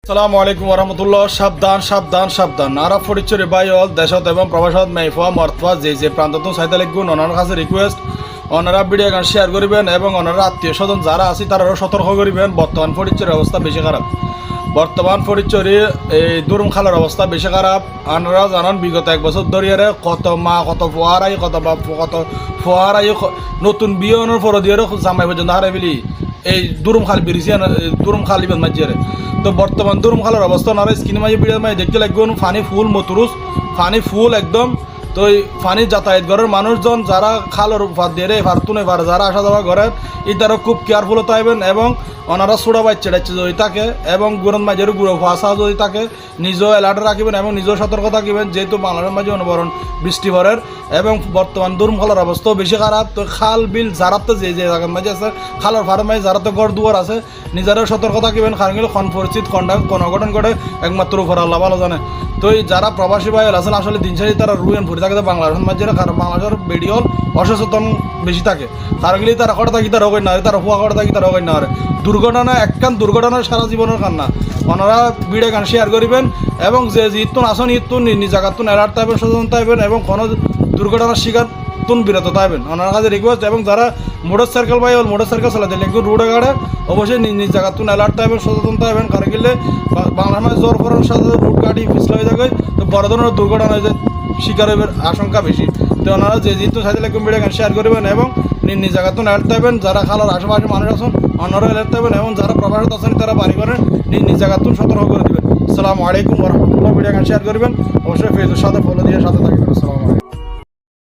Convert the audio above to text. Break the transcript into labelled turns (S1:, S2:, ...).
S1: আসসালামু আলাইকুম রহমতুল্লাহ। সাবধান সাবধান সাবধান। আরা ফরিচরে বাইল দেশত এবং প্রবাসত মেফা মর্তফা যে প্রান্তত সাইতে লিখুন ওনার কাছে রিকোয়েস্ট ওনারা ভিডিও গান শেয়ার করিবেন এবং ওনারা আত্মীয় স্বজন যারা আছে তারাও সতর্ক করিবেন। বর্তমান ফরিচরের অবস্থা বেশি খারাপ। বর্তমান ফরিচরে এই দুরুম খালের অবস্থা বেশি খারাপ। আপনারা জানান বিগত এক বছর ধরিয়ে কত মা কত ফোয়ারাই কত বাপ কত ফোয়ারাই নতুন বিয়নের ফর দিয়ে জামাই পর্যন্ত হারাই ফেলি এই দুরুম খাল বেরিয়েছি দুরুম খাল ইবেন মাঝিয়ারে। তো বর্তমান দুরুম খালের অবস্থা ওনারা স্ক্রিনে মাঝে ভিডিও মাঝে দেখতে লাগবেন ফানি ফুল মতুরুস ফানি ফুল একদম। তো এই ফানি যাতায়াত ঘরের মানুষজন যারা খালের ফার দিয়ে ফারতুনে ফার যারা আসা যাওয়া করেন এটারও খুব কেয়ারফুল হতে হবেন এবং ওনারা ছোড়া বাচ্চা টাচ্চা যদি থাকে এবং গুরন মাঝের গুঁড়ো ফাঁসা যদি থাকে নিজেও অ্যালার্ট রাখবেন এবং নিজেও সতর্ক থাকবেন। যেহেতু বাংলাদেশের মাঝে অনবরণ বৃষ্টি ভরের এবং বর্তমান দুরুম খালের অবস্থাও বেশি খারাপ। তো খাল বিল যারাতে যে জায়গার মাঝে আছে খালের ফার মাঝে যারাতে গড় দুয়ার আছে নিজেরাও সতর্ক থাকবেন। কারণ গেলে খন পরিচিত কোন অঘটন ঘটে একমাত্র উপর আল্লাহ ভালো জানে। তো এই যারা প্রবাসী ভাই আসলে আসলে দিন শেষে তারা রুয়েন ফুটে থাকে বাংলাদেশের মাঝে, কারণ বাংলাদেশের বেডিওল অসচেতন বেশি থাকে। কারণ গেলে তারা কটা থাকি তারা হোক না তারা হুয়া কটা থাকি তারা হোক না দুর্ঘটনা একখান দুর্ঘটনার সারা জীবনের কান্না। ওনারা ভিডিও গান শেয়ার করিবেন এবং যে ইতুন আসন ইতুন নিজ জায়গাতুন অ্যালার্ট থাকবেন সচেতন থাকবেন এবং কোনো দুর্ঘটনার শিকার তুন বিরত থাকবেন ওনার কাছে রিকোয়েস্ট। এবং যারা motorcycle by motorcycle চালাতে একটু রোডে গাড়ে অবশ্যই নিজ জায়গাতুন অ্যালার্ট থাকবেন সচেতন থাকবেন। কারণ গেলে বাংলার মাঝে জ্বর ফরার সাথে রুট গাড়ি পিছলা হয়ে থাকে তো বড় ধরনের দুর্ঘটনা হয়ে শিকার হইবার আশঙ্কা বেশি। তো ওনারা যে যেহেতু সাইকেল একদম ভিডিও গান শেয়ার করবেন এবং নিজ জায়গাতুন অ্যালার্ট থাকবেন। যারা খালার আশেপাশে মানুষ আছেন অন্যরা অ্যালার্ট থাকবেন এবং যারা প্রবাসত আছেন তারা বাড়ি করেন নিজ জায়গাতুন সতর্ক করে দেবেন। আসসালামু আলাইকুম রহমতুল্লাহ। ভিডিও গান শেয়ার করবেন অবশ্যই ফেসবুকের সাথে ফলো দিয়ে সাথে থাকবেন। আসসালাম।